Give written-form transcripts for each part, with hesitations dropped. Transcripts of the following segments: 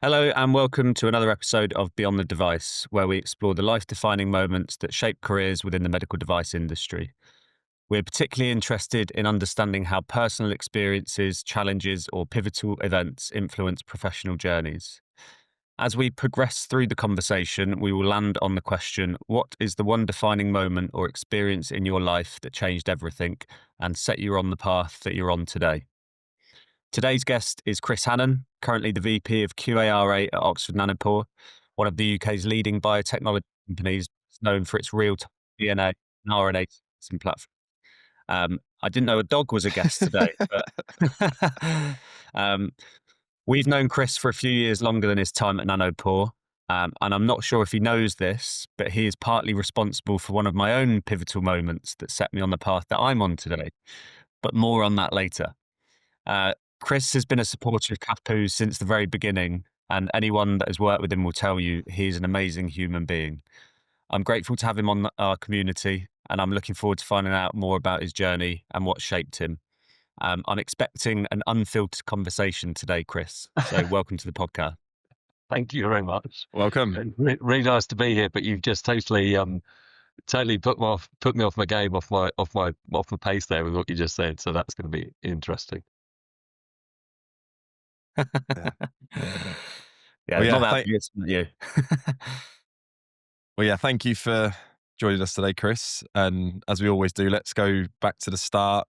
Hello, and welcome to another episode of Beyond the Device, where we explore the life defining moments that shape careers within the medical device industry. We're particularly interested in understanding how personal experiences, challenges, or pivotal events influence professional journeys. As we progress through the conversation, we will land on the question: what is the one defining moment or experience in your life that changed everything and set you on the path that you're on today? Today's guest is Chris Hannan, currently the VP of QARA at Oxford Nanopore, one of the UK's leading biotechnology companies, known for its real-time DNA and RNA sequencing platform. I didn't know a dog was a guest today, but um, we've known Chris for a few years longer than his time at Nanopore, and I'm not sure if he knows this, but he is partly responsible for one of my own pivotal moments that set me on the path that I'm on today. But more on that later. Uh, Chris has been a supporter of Kapu since the very beginning, and anyone that has worked with him will tell you he's an amazing human being. I'm grateful to have him on our community, and I'm looking forward to finding out more about his journey and what shaped him. I'm expecting an unfiltered conversation today, Chris. So welcome to the podcast. Thank you very much. Welcome. Really nice to be here, but you've just totally put me off my game, off my pace there with what you just said. So that's going to be interesting. Yeah, not that obvious, not you. Well, yeah, thank you for joining us today, Chris. And as we always do, let's go back to the start,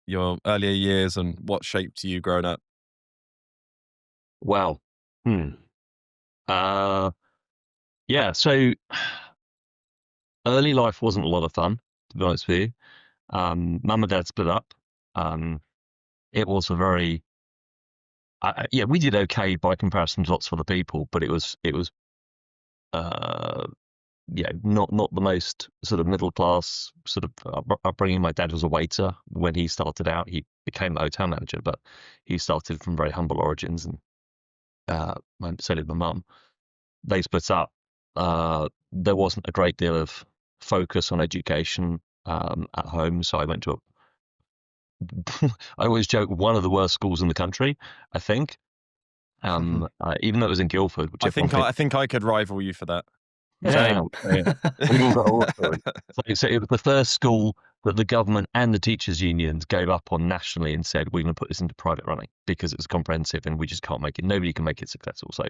your earlier years and what shaped you growing up. Well, yeah. So early life wasn't a lot of fun, to be honest with you. Mum and dad split up. It was a very we did okay by comparison to lots of other people, but it was not the most sort of middle class sort of upbringing. My dad was a waiter when he started out. He became a hotel manager, but he started from very humble origins, and so did my mum. They split up. There wasn't a great deal of focus on education at home, so I went to I always joke, one of the worst schools in the country, I think. Even though it was in Guildford, which I think I could rival you for that. Yeah. We all got all stories. So it was the first school that the government and the teachers' unions gave up on nationally and said, we're going to put this into private running because it's comprehensive and we just can't make it. Nobody can make it successful. So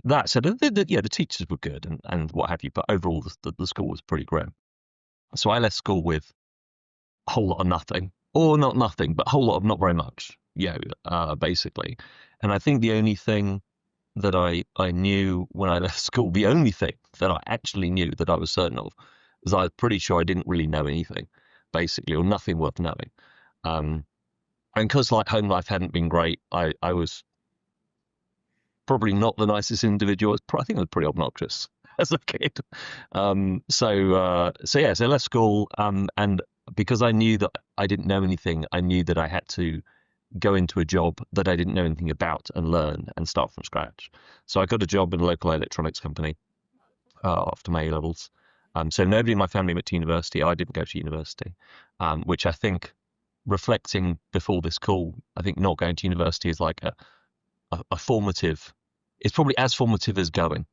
that said, the teachers were good and what have you, but overall the school was pretty grim. So I left school with a whole lot of nothing, or not nothing, but a whole lot of not very much, basically. And I think the only thing that I knew when I left school, the only thing that I actually knew that I was certain of, was I was pretty sure I didn't really know anything, basically, or nothing worth knowing. And because like home life hadn't been great, I was probably not the nicest individual. I think I was pretty obnoxious as a kid. So I left school, and because I knew that I didn't know anything, I knew that I had to go into a job that I didn't know anything about and learn and start from scratch. So I got a job in a local electronics company after my A-levels. So nobody in my family went to university. I didn't go to university, which I think, reflecting before this call, I think not going to university is like a formative. It's probably as formative as going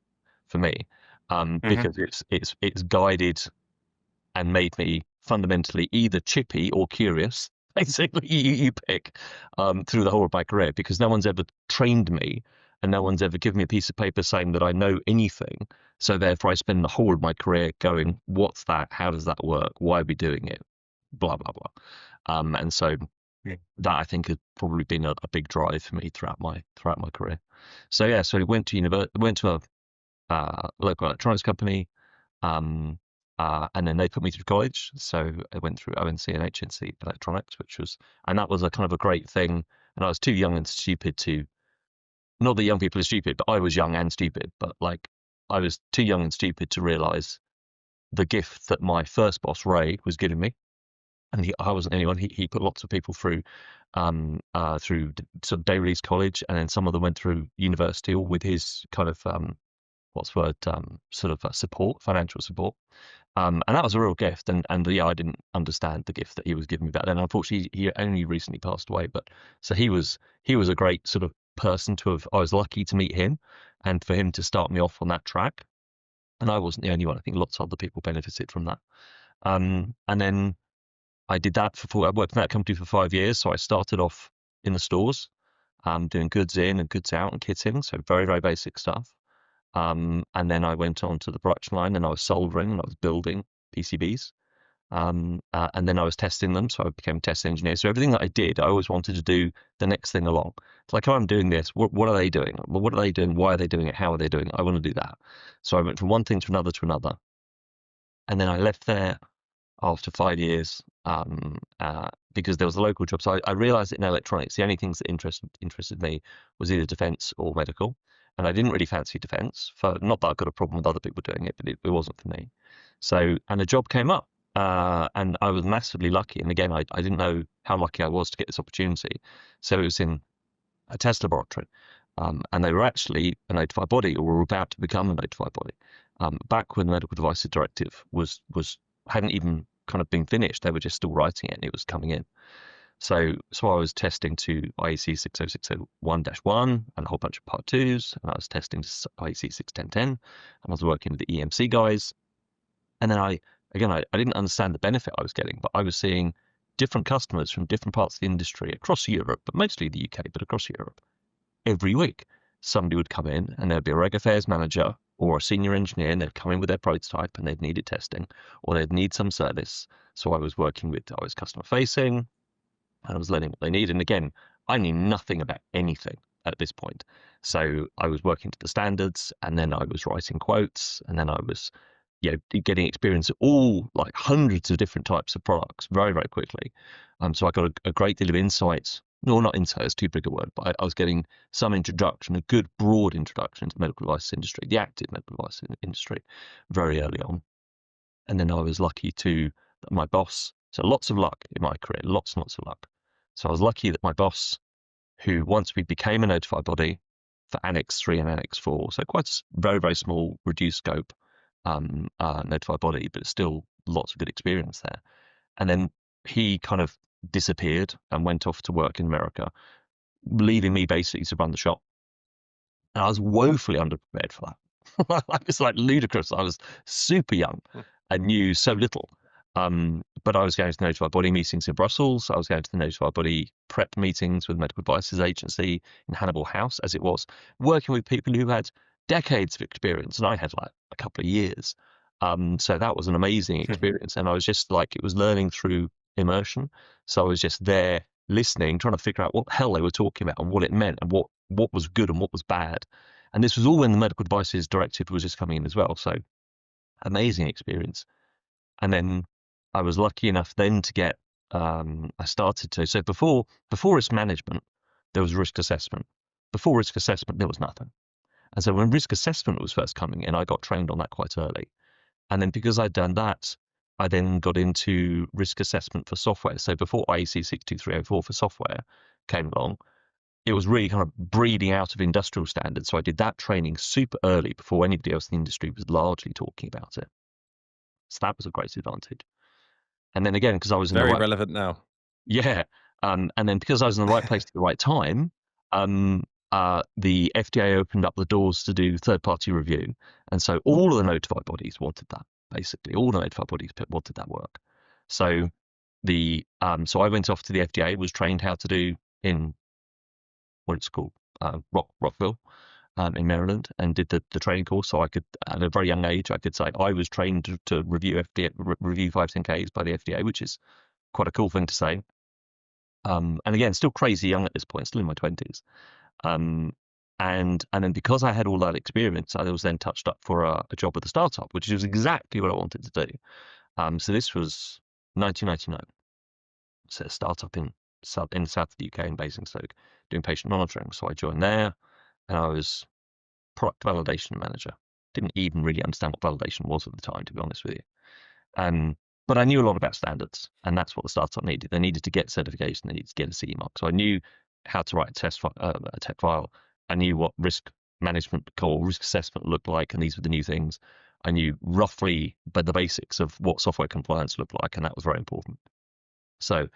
for me, because it's guided and made me fundamentally either chippy or curious. Basically, you pick through the whole of my career, because no one's ever trained me and no one's ever given me a piece of paper saying that I know anything. So therefore, I spend the whole of my career going, what's that? How does that work? Why are we doing it? Blah, blah, blah. And so that, I think, has probably been a big drive for me throughout my career. So I went to a local electronics company, and then they put me through college. So I went through ONC and HNC electronics, and that was a kind of a great thing. And I was too young and stupid to, not that young people are stupid, but I was young and stupid, but like I was too young and stupid to realize the gift that my first boss, Ray, was giving me. And I wasn't anyone. He put lots of people through sort of day release college, and then some of them went through university, all with his kind of support, financial support. And that was a real gift. And I didn't understand the gift that he was giving me back then. Unfortunately, he only recently passed away. But so he was a great sort of person I was lucky to meet him and for him to start me off on that track. And I wasn't the only one. I think lots of other people benefited from that. And then I did that I worked in that company for 5 years. So I started off in the stores, doing goods in and goods out and kitting. So very, very basic stuff. And then I went on to the production line and I was soldering and I was building PCBs. And then I was testing them. So I became a test engineer. So everything that I did, I always wanted to do the next thing along. It's like, oh, I'm doing this. What are they doing? Well, what are they doing? Why are they doing it? How are they doing it? I want to do that. So I went from one thing to another to another. And then I left there after 5 years because there was a local job. So I realized that in electronics, the only things that interested me was either defense or medical. And I didn't really fancy defense. Not that I've got a problem with other people doing it, but it wasn't for me. So, and a job came up. And I was massively lucky. And again, I didn't know how lucky I was to get this opportunity. So it was in a test laboratory. And they were actually a notified body, or were about to become a notified body. Back when the Medical Devices Directive hadn't even kind of been finished, they were just still writing it and it was coming in. So I was testing to IEC 60601-1 and a whole bunch of Part 2s, and I was testing to IEC 61010, and I was working with the EMC guys. And then I didn't understand the benefit I was getting, but I was seeing different customers from different parts of the industry across Europe, but mostly the UK, but across Europe. Every week, somebody would come in and there'd be a reg affairs manager or a senior engineer, and they'd come in with their prototype and they'd need it testing, or they'd need some service. So I was customer facing, and I was learning what they need. And again, I knew nothing about anything at this point. So I was working to the standards, and then I was writing quotes, and then I was getting experience at all, like hundreds of different types of products very, very quickly. So I got a great deal of insights. No, not insight, it's too big a word, but I was getting some introduction, a good broad introduction into the medical device industry, the active medical device industry, very early on. And then I was lucky that my boss, so lots of luck in my career, lots and lots of luck. So I was lucky that my boss, who once we became a notified body for Annex 3 and Annex 4, so quite a very, very small, reduced scope notified body, but still lots of good experience there. And then he kind of disappeared and went off to work in America, leaving me basically to run the shop. And I was woefully underprepared for that. It was like ludicrous. I was super young and knew so little. But I was going to the notified body meetings in Brussels. I was going to the notified body prep meetings with the Medical Devices Agency in Hannibal House, as it was, working with people who had decades of experience, and I had like a couple of years. So that was an amazing experience. And I was just like, it was learning through immersion. So I was just there listening, trying to figure out what the hell they were talking about and what it meant and what was good and what was bad. And this was all when the Medical Devices Directive was just coming in as well. So amazing experience. And then I was lucky enough then to get, so before risk management, there was risk assessment. Before risk assessment, there was nothing. And so when risk assessment was first coming in, I got trained on that quite early. And then because I'd done that, I then got into risk assessment for software. So before IEC 62304 for software came along, it was really kind of breeding out of industrial standards. So I did that training super early before anybody else in the industry was largely talking about it. So that was a great advantage. And then again, because I was very relevant now. Yeah. And then because I was in the right place at the right time, the FDA opened up the doors to do third-party review. And so all of the notified bodies wanted that, basically. All the notified bodies wanted that work. So so I went off to the FDA, was trained how to do in what it's called, Rockville, in Maryland, and did the training course. So I could, at a very young age, I could say I was trained to review 510Ks by the FDA, which is quite a cool thing to say. And again, still crazy young at this point, still in my 20s. And then because I had all that experience, I was then touched up for a job at the startup, which was exactly what I wanted to do. So this was 1999. So a startup in the south of the UK in Basingstoke, doing patient monitoring. So I joined there, and I was product validation manager. Didn't even really understand what validation was at the time, to be honest with you. But I knew a lot about standards, and that's what the startup needed. They needed to get certification. They needed to get a CE mark. So I knew how to write a tech file. I knew what risk management or risk assessment looked like, and these were the new things. I knew roughly the basics of what software compliance looked like, and that was very important. So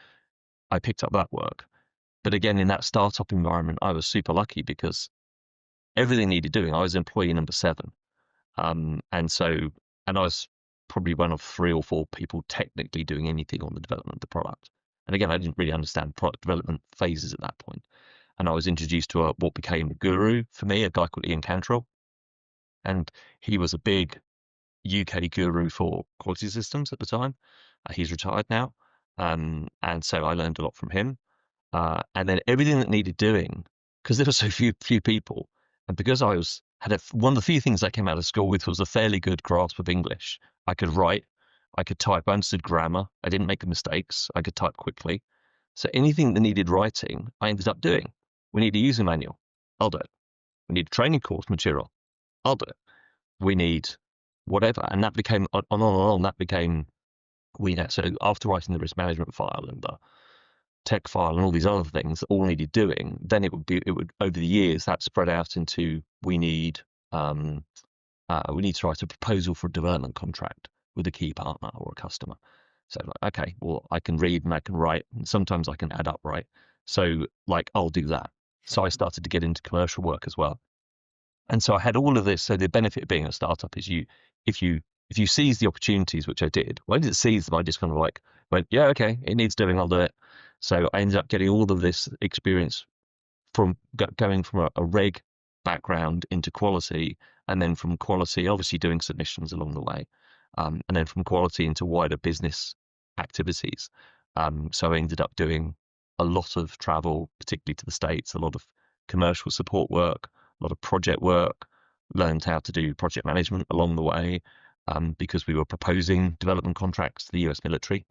I picked up that work. But again, in that startup environment, I was super lucky because everything needed doing. I was employee number 7. And I was probably one of 3 or 4 people technically doing anything on the development of the product. And again, I didn't really understand product development phases at that point. And I was introduced to what became a guru for me, a guy called Ian Cantrell. And he was a big UK guru for quality systems at the time. He's retired now. And so I learned a lot from him. And then everything that needed doing, because there were so few people, and because I had one of the few things I came out of school with was a fairly good grasp of English. I could write, I could type, I understood grammar, I didn't make mistakes, I could type quickly. So anything that needed writing, I ended up doing. We need a user manual, I'll do it. We need a training course material, I'll do it. We need whatever, and that became on. That became so after writing the risk management file and the tech file and all these other things that all needed doing, then it would over the years that spread out into we need to write a proposal for a development contract with a key partner or a customer. So like, okay, well, I can read and I can write, and sometimes I can add up, right? So like, I'll do that. So I started to get into commercial work as well. And so I had all of this. So the benefit of being a startup is if you seize the opportunities, which I did, well, I didn't seize them. I just kind of like went, yeah, okay, it needs doing, I'll do it. So I ended up getting all of this experience from going from a reg background into quality, and then from quality, obviously doing submissions along the way, and then from quality into wider business activities. So I ended up doing a lot of travel, particularly to the States, a lot of commercial support work, a lot of project work, learned how to do project management along the way, because we were proposing development contracts to the US military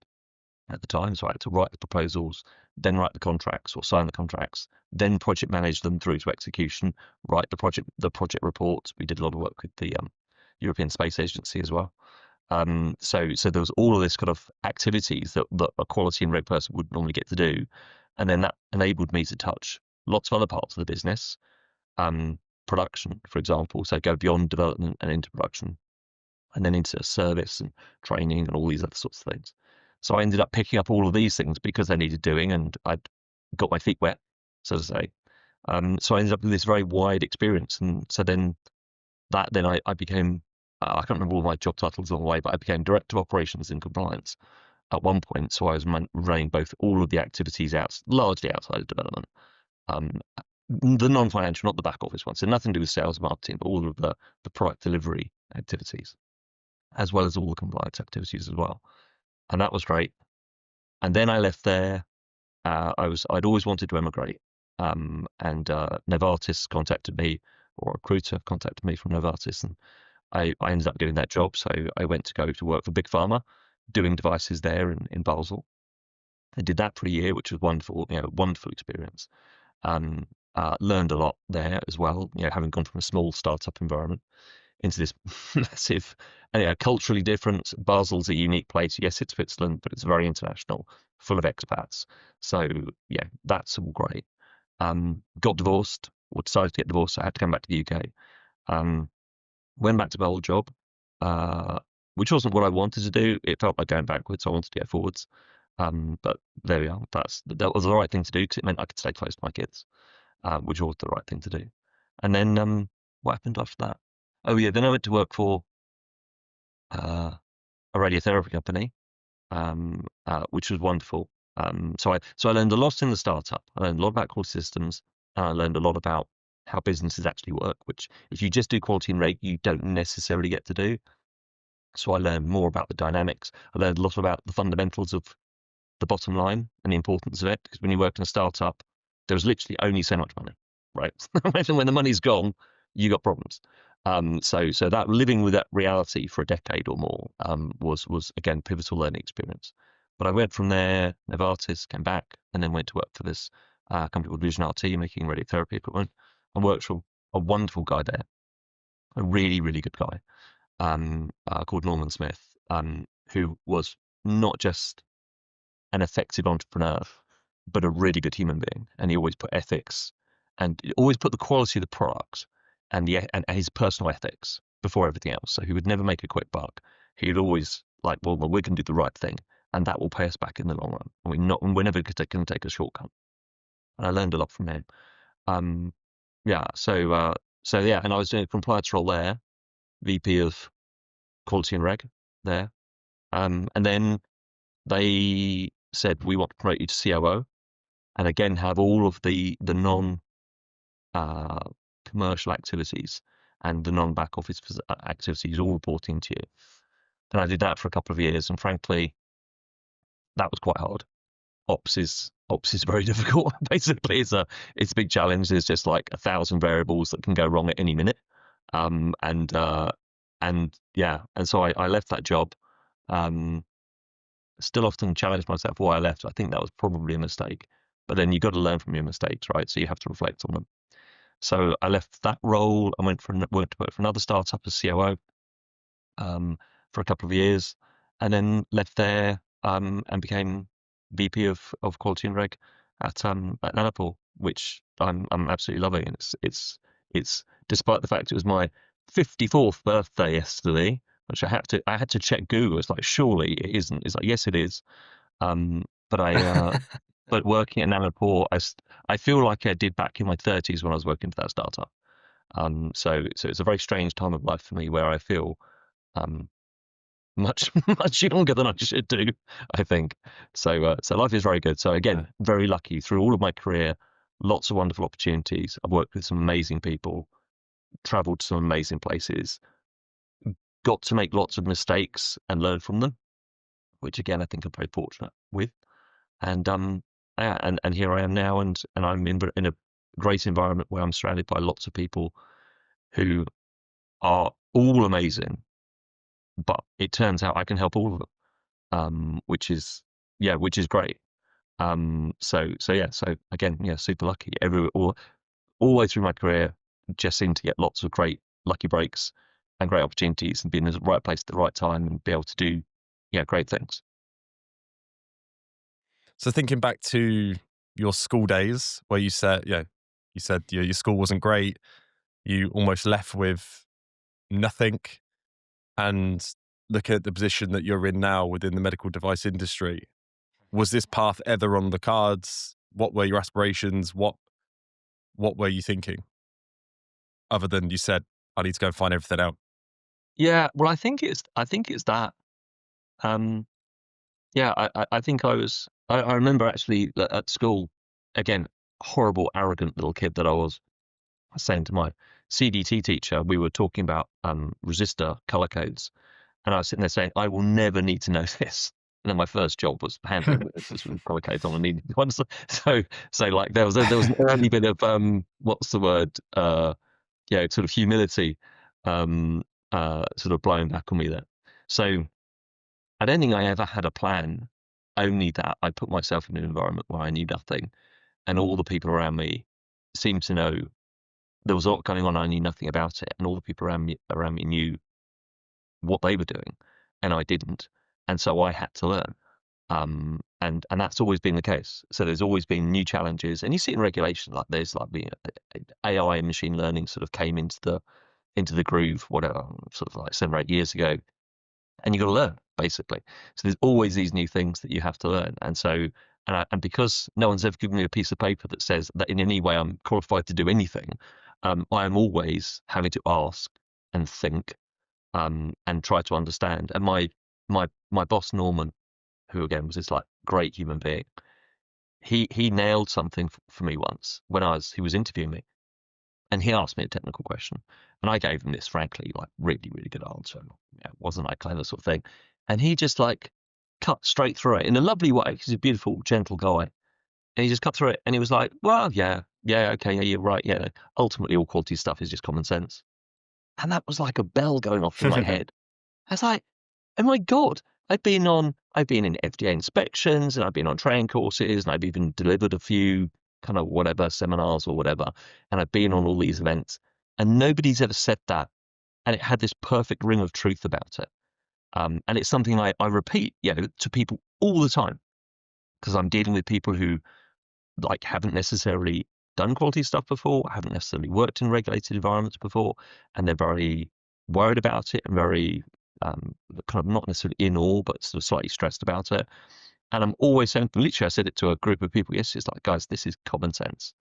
at the time. So I had to write the proposals, then write the contracts or sign the contracts, then project manage them through to execution, write the project reports. We did a lot of work with the European Space Agency as well. So there was all of this kind of activities that a quality and reg person would normally get to do. And then that enabled me to touch lots of other parts of the business, production, for example. So go beyond development and into production, and then into service and training and all these other sorts of things. So I ended up picking up all of these things because they needed doing, and I'd got my feet wet, so to say. So I ended up with this very wide experience. And so then I became, I can't remember all my job titles along the way, but I became Director of Operations and Compliance at one point. So I was running both all of the activities largely outside of development. The non-financial, not the back office ones. So nothing to do with sales and marketing, but all of the product delivery activities, as well as all the compliance activities as well. And that was great. And then I left there. I'd always wanted to emigrate. And Novartis contacted me, or a recruiter contacted me from Novartis, and I ended up getting that job. So I went to go to work for Big Pharma, doing devices there in Basel. I did that for a year, which was wonderful, wonderful experience. Learned a lot there as well, having gone from a small startup environment into this massive, and culturally different. Basel's a unique place. Yes, it's Switzerland, but it's very international, full of expats. So yeah, that's all great. Got divorced, or decided to get divorced. So I had to come back to the UK. Went back to my old job, which wasn't what I wanted to do. It felt like going backwards. So I wanted to go forwards. But there we are. That was the right thing to do, because it meant I could stay close to my kids, which was the right thing to do. And then what happened after that? Oh yeah, then I went to work for a radiotherapy company, which was wonderful. So I learned a lot in the startup. I learned a lot about quality systems, and I learned a lot about how businesses actually work, which if you just do quality and reg, you don't necessarily get to do. So I learned more about the dynamics. I learned a lot about the fundamentals of the bottom line and the importance of it, because when you work in a startup, there's literally only so much money, right? When the money's gone, you got problems. So that living with that reality for a decade or more was again pivotal learning experience. But I went from there, Novartis, came back, and then went to work for this company called Vision RT, making radiotherapy equipment, and worked for a wonderful guy there, a really, really good guy, called Norman Smith, who was not just an effective entrepreneur, but a really good human being. And he always put ethics, and always put the quality of the product and his personal ethics before everything else. So he would never make a quick buck. He'd always like, well, we're going to do the right thing, and that will pay us back in the long run. And we're never going to take a shortcut. and I learned a lot from him. Yeah, yeah, and I was doing a compliance role there, VP of Quality and Reg there, and then they said, we want to promote you to COO, and again have all of the non commercial activities and the non back office activities all reporting to you. And I did that for a couple of years, and frankly, that was quite hard. Ops is very difficult. Basically, it's a big challenge. There's just like 1,000 variables that can go wrong at any minute. And yeah, and so I left that job. Still often challenge myself why I left. I think that was probably a mistake. But then you've got to learn from your mistakes, right? So you have to reflect on them. So I left that role and went to work for another startup as COO for a couple of years, and then left there and became VP of Quality and Reg at Nanopore, which I'm absolutely loving. And it's despite the fact it was my 54th birthday yesterday, which I had to check Google. It's like, surely it isn't. It's like, yes, it is. But I but working at Nanopore, I feel like I did back in my 30s when I was working for that startup. So it's a very strange time of life for me where I feel much younger than I should do, I think. So life is very good. So again, very lucky through all of my career, lots of wonderful opportunities. I've worked with some amazing people, traveled to some amazing places, got to make lots of mistakes and learn from them, which again I think I'm very fortunate with. And yeah, and here I am now, and I'm in a great environment where I'm surrounded by lots of people who are all amazing, but it turns out I can help all of them, which is great. So again, yeah, super lucky. All the way through my career, just seem to get lots of great lucky breaks and great opportunities, and be in the right place at the right time and be able to do great things. So thinking back to your school days where you said your school wasn't great, you almost left with nothing, and looking at the position that you're in now within the medical device industry, was this path ever on the cards? What were your aspirations? What were you thinking? Other than you said, I need to go and find everything out. Yeah, well, I think it's that. Yeah, I think I remember actually at school, again, horrible, arrogant little kid that I was saying to my CDT teacher, we were talking about resistor color codes, and I was sitting there saying, I will never need to know this. And then my first job was handling resistors with color codes on, and needed one. So like there was an early bit of what's the word? Sort of humility, sort of blowing back on me there. So I don't think I ever had a plan, only that I put myself in an environment where I knew nothing, and all the people around me seemed to know there was a lot going on. I knew nothing about it, and all the people around me knew what they were doing, and I didn't, and so I had to learn. And that's always been the case. So there's always been new challenges, and you see it in regulation, like there's like AI and machine learning sort of came into the groove, whatever, sort of like 7 or 8 years ago, and you got to learn basically. So there's always these new things that you have to learn, and so and because no one's ever given me a piece of paper that says that in any way I'm qualified to do anything, I am always having to ask and think and try to understand. And my boss Norman, who again was this like great human being, he nailed something for me once when he was interviewing me. And he asked me a technical question, and I gave him this, frankly, like really, really good answer. Wasn't I clever, sort of thing? And he just like cut straight through it in a lovely way. He's a beautiful, gentle guy, and he just cut through it. And he was like, "Well, yeah, okay, yeah, you're right. Yeah, ultimately, all quality stuff is just common sense." And that was like a bell going off in my head. I was like, "Oh my God, I've been in FDA inspections, and I've been on training courses, and I've even delivered a few kind of whatever seminars or whatever, and I've been on all these events, and nobody's ever said that, and it had this perfect ring of truth about it." And it's something I repeat, to people all the time, because I'm dealing with people who like haven't necessarily done quality stuff before, haven't necessarily worked in regulated environments before, and they're very worried about it and very kind of not necessarily in awe, but sort of slightly stressed about it. And I'm always saying, literally, I said it to a group of people yesterday, it's like, guys, this is common sense.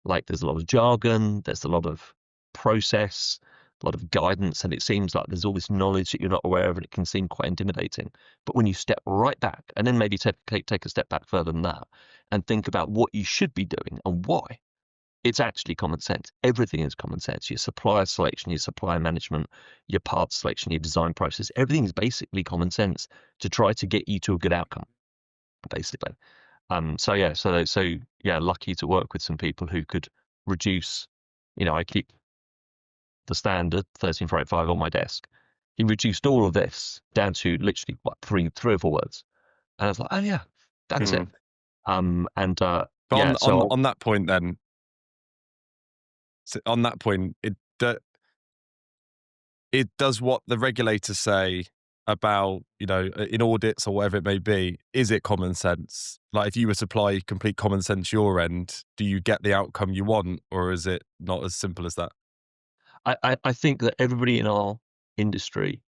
Like, there's a lot of jargon, there's a lot of process, a lot of guidance, and it seems like there's all this knowledge that you're not aware of, and it can seem quite intimidating. But when you step right back, and then maybe take a step back further than that, and think about what you should be doing and why, it's actually common sense. Everything is common sense. Your supplier selection, your supplier management, your parts selection, your design process, everything is basically common sense to try to get you to a good outcome, basically. So yeah, lucky to work with some people who could reduce, I keep the standard 13485 on my desk. He reduced all of this down to literally what, three or four words. And I was like, oh yeah, that's it. But yeah, on that point then, it does what the regulators say about, in audits or whatever it may be. Is it common sense? Like, if you were to apply complete common sense your end, do you get the outcome you want, or is it not as simple as that? I think that everybody in our industry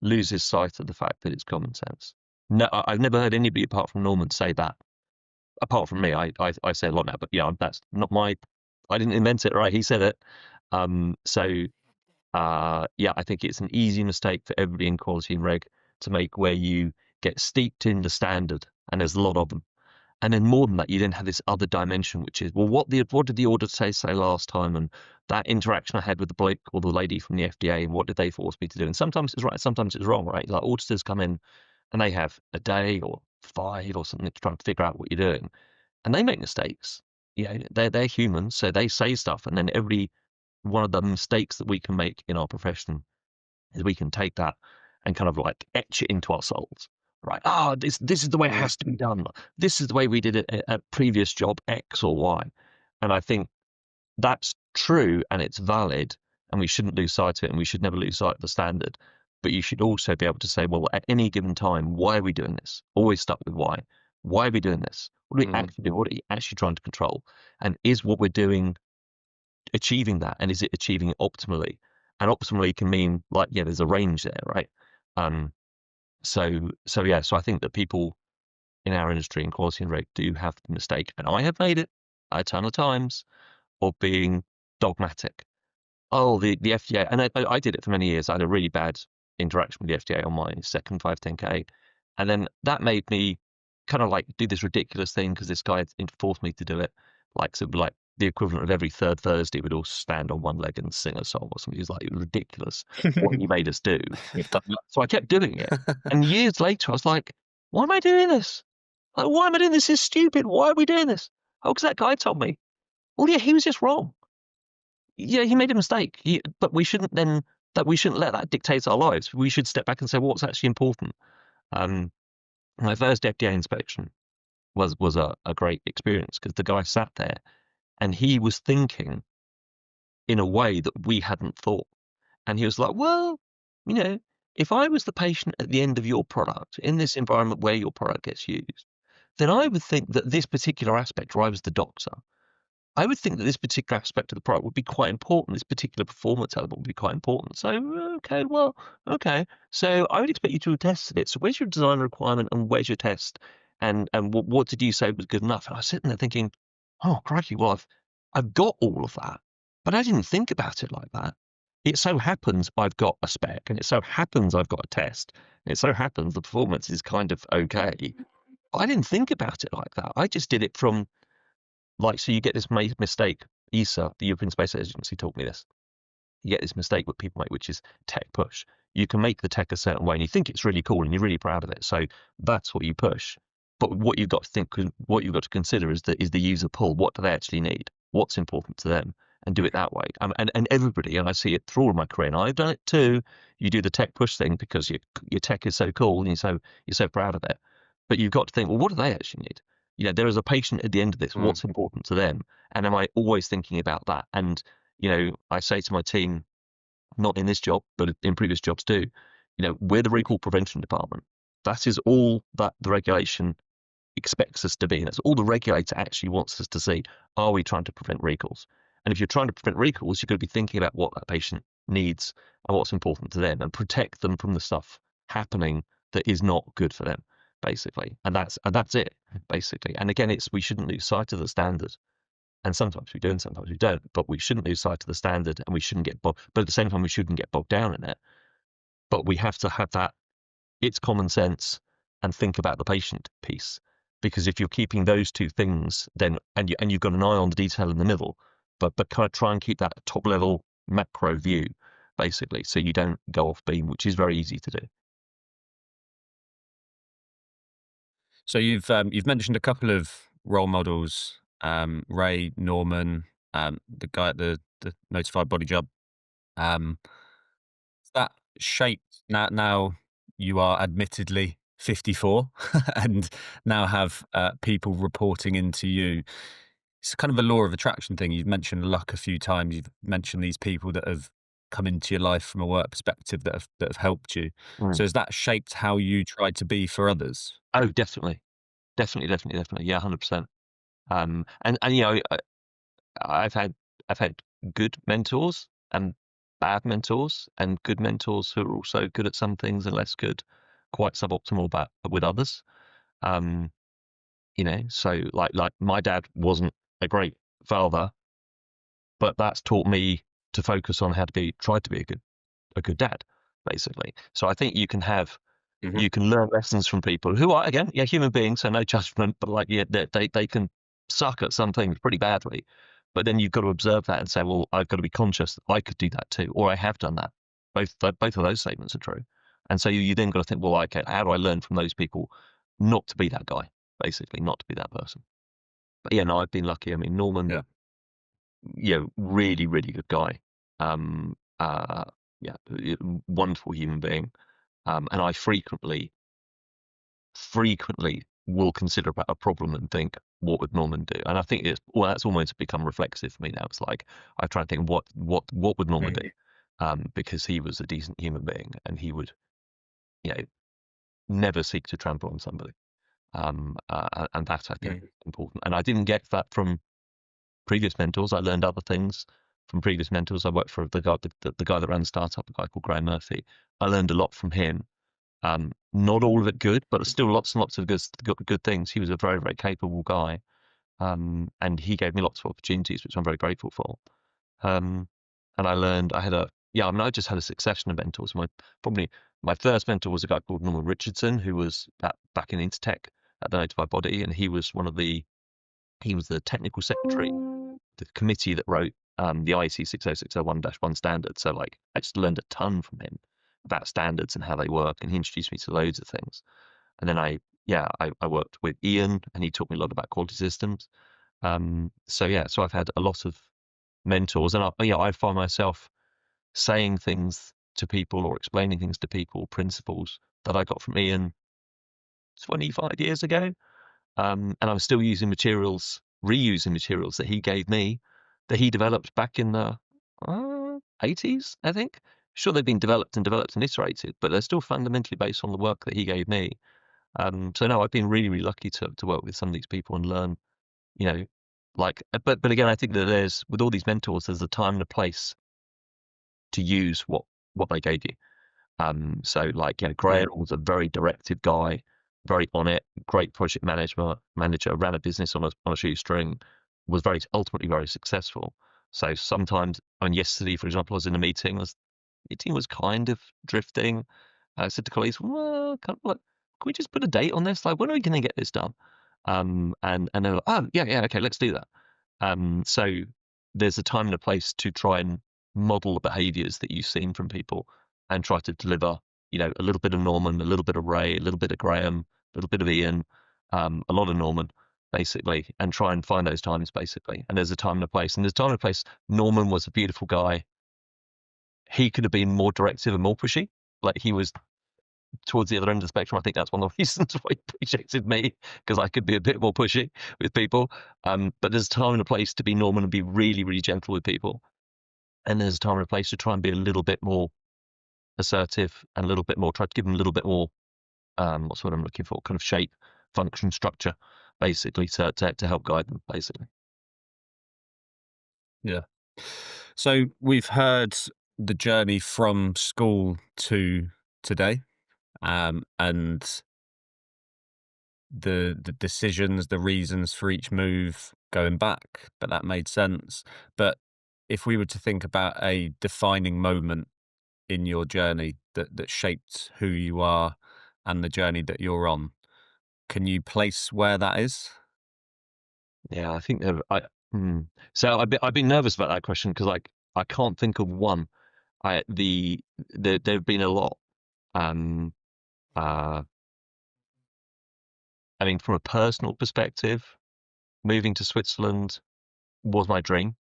loses sight of the fact that it's common sense. No, I've never heard anybody apart from Norman say that. Apart from me, I say a lot now, but that's not I didn't invent it, right? He said it. I think it's an easy mistake for everybody in quality and reg to make, where you get steeped in the standard, and there's a lot of them. And then more than that, you then have this other dimension, which is, well, what did the auditor say last time, and that interaction I had with the bloke or the lady from the FDA, and what did they force me to do? And sometimes it's right, sometimes it's wrong, right? Like, auditors come in and they have a day or 5 or something to try and figure out what you're doing, and they make mistakes. They're humans, so they say stuff, and then every one of the mistakes that we can make in our profession is we can take that and kind of like etch it into our souls. Right. This is the way it has to be done. This is the way we did it at previous job X or Y. And I think that's true and it's valid, and we shouldn't lose sight of it, and we should never lose sight of the standard. But you should also be able to say, well, at any given time, why are we doing this? Always start with why. Why are we doing this? What are we actually doing? What are we actually trying to control? And is what we're doing achieving that? And is it achieving it optimally? And optimally can mean, like, there's a range there, right? So I think that people in our industry in quality and reg do have the mistake, and I have made it a ton of times, of being dogmatic. Oh, the FDA, and I did it for many years. I had a really bad interaction with the FDA on my second 510K, and then that made me kind of like do this ridiculous thing, because this guy forced me to do it, like the equivalent of every third Thursday we'd all stand on one leg and sing a song or something. It was like ridiculous what he made us do. So I kept doing it. And years later, I was like, why am I doing this? Like, why am I doing this? This is stupid. Why are we doing this? Oh, because that guy told me. Oh, yeah, he was just wrong. Yeah, he made a mistake. But we shouldn't let that dictate our lives. We should step back and say, well, what's actually important? My first FDA inspection was a great experience, because the guy sat there and he was thinking in a way that we hadn't thought. And he was like, well, if I was the patient at the end of your product in this environment where your product gets used, then I would think that this particular aspect, or I was the doctor, I would think that this particular aspect of the product would be quite important. This particular performance element would be quite important. So, okay. So I would expect you to have tested it. So where's your design requirement, and where's your test? And what did you say was good enough? And I was sitting there thinking, oh, crikey, well, I've got all of that, but I didn't think about it like that. It so happens I've got a spec, and it so happens I've got a test, and it so happens the performance is kind of okay. I didn't think about it like that. I just did it from, like, so you get this mistake. ESA, the European Space Agency, taught me this. You get this mistake that people make, which is tech push. You can make the tech a certain way, and you think it's really cool, and you're really proud of it. So that's what you push. But what you've got to consider is the user pull. What do they actually need? What's important to them? And do it that way. And everybody, and I see it through all my career, and I've done it too. You do the tech push thing because your tech is so cool, and you're so proud of it. But you've got to think, well, what do they actually need? There is a patient at the end of this. What's important to them? And am I always thinking about that? And I say to my team, not in this job, but in previous jobs too, we're the recall prevention department. That is all that the regulation expects us to be. And that's all the regulator actually wants us to see. Are we trying to prevent recalls? And if you're trying to prevent recalls, you've got to be thinking about what that patient needs and what's important to them, and protect them from the stuff happening that is not good for them. basically, and that's it, basically. And again, we shouldn't lose sight of the standard. And sometimes we do, and sometimes we don't. But we shouldn't lose sight of the standard, and we shouldn't get bogged. But at the same time, we shouldn't get bogged down in it. But we have to have that. It's common sense, and think about the patient piece. Because if you're keeping those two things, then and you've got an eye on the detail in the middle, but kind of try and keep that top level macro view, basically, so you don't go off beam, which is very easy to do. So you've mentioned a couple of role models, Ray, Norman, the guy at the notified body job. Um, that shaped now you are admittedly 54 and now have people reporting into you. It's kind of a law of attraction thing. You've mentioned luck a few times. You've mentioned these people that have come into your life from a work perspective that have helped you. So has that shaped how you try to be for others? Oh, definitely. Yeah, 100%. And you know, I've had good mentors and bad mentors, and good mentors who are also good at some things and less good, quite suboptimal with others. You know, so like my dad wasn't a great father, but that's taught me to focus on how to try to be a good dad, basically. So I think you can learn lessons from people who are, again, yeah, human beings, so no judgment, but like, yeah, they can suck at some things pretty badly. But then you've got to observe that and say, well, I've got to be conscious that I could do that too, or I have done that. Both of those statements are true. And so you then got to think, well, okay, how do I learn from those people not to be that guy, basically, not to be that person. But yeah, no, I've been lucky. I mean, Norman, really, really good guy. Yeah, wonderful human being. And I frequently will consider about a problem and think, what would Norman do? And I think that's almost become reflexive for me now. It's like I try and think, what would Norman do? Because he was a decent human being, and he would, you know, never seek to trample on somebody. And that, I think, is important. And I didn't get that from previous mentors. I learned other things from previous mentors. I worked for the guy that ran the startup, a guy called Graham Murphy. I learned a lot from him. Not all of it good, but still lots and lots of good things. He was a very, very capable guy. And he gave me lots of opportunities, which I'm very grateful for. And I learned, I just had a succession of mentors. My first mentor was a guy called Norman Richardson, who was back in Intertech at the Notified Body, and he was the technical secretary, the committee that wrote the IEC 60601-1 standard. So like, I just learned a ton from him about standards and how they work, and he introduced me to loads of things. And then I worked with Ian, and he taught me a lot about quality systems. So I've had a lot of mentors, and I find myself saying things to people or explaining things to people, principles that I got from Ian 25 years ago. And I'm still reusing materials that he gave me, that he developed back in the 80s, I think. Sure, they've been developed and iterated, but they're still fundamentally based on the work that he gave me. So no, I've been really, really lucky to work with some of these people and learn, you know, like, but again, I think that with all these mentors, there's a time and a place to use what they gave you. So like, Graham was a very directive guy, very on it, great project manager, ran a business on a shoestring, was ultimately very successful. So sometimes, yesterday, for example, I was in a meeting, was kind of drifting. I said to colleagues, well, can we just put a date on this? Like, when are we going to get this done? And they're like, oh, yeah, okay, let's do that. So there's a time and a place to try and model the behaviors that you've seen from people and try to deliver, a little bit of Norman, a little bit of Ray, a little bit of Graham, a little bit of Ian, a lot of Norman, basically, and try and find those times, basically. And there's a time and a place. And there's a time and a place. Norman was a beautiful guy. He could have been more directive and more pushy. Like, he was towards the other end of the spectrum. I think that's one of the reasons why he rejected me, because I could be a bit more pushy with people. But there's a time and a place to be Norman and be really, really gentle with people. And there's a time and a place to try and be a little bit more assertive and a little bit more, try to give them a little bit more, what's what I'm looking for, kind of shape, function, structure, basically, to help guide them, basically. Yeah. So we've heard the journey from school to today, and the decisions, the reasons for each move going back, but that made sense. But if we were to think about a defining moment in your journey that shaped who you are and the journey that you're on, can you place where that is? Yeah, I think so I've been nervous about that question because like I can't think of one. There've been a lot. Um, uh, I mean, from a personal perspective, moving to Switzerland was my dream.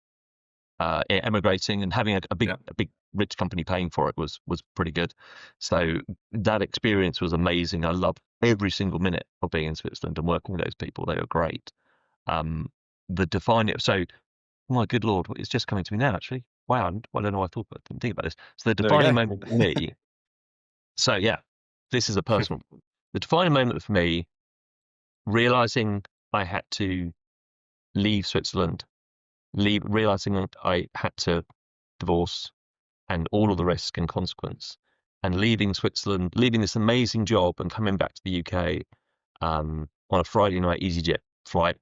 Emigrating and having a Yeah. big rich company paying for it was pretty good. So that experience was amazing. I loved every single minute of being in Switzerland and working with those people. They were great. The defining so my good Lord, it's just coming to me now, actually. Wow, I don't know why I didn't think about this. So the There we defining go. moment for me, so yeah, this is a personal, the defining moment for me, realizing I had to leave Switzerland, realizing that I had to divorce and all of the risk and consequence, and leaving Switzerland, leaving this amazing job and coming back to the UK on a Friday night EasyJet flight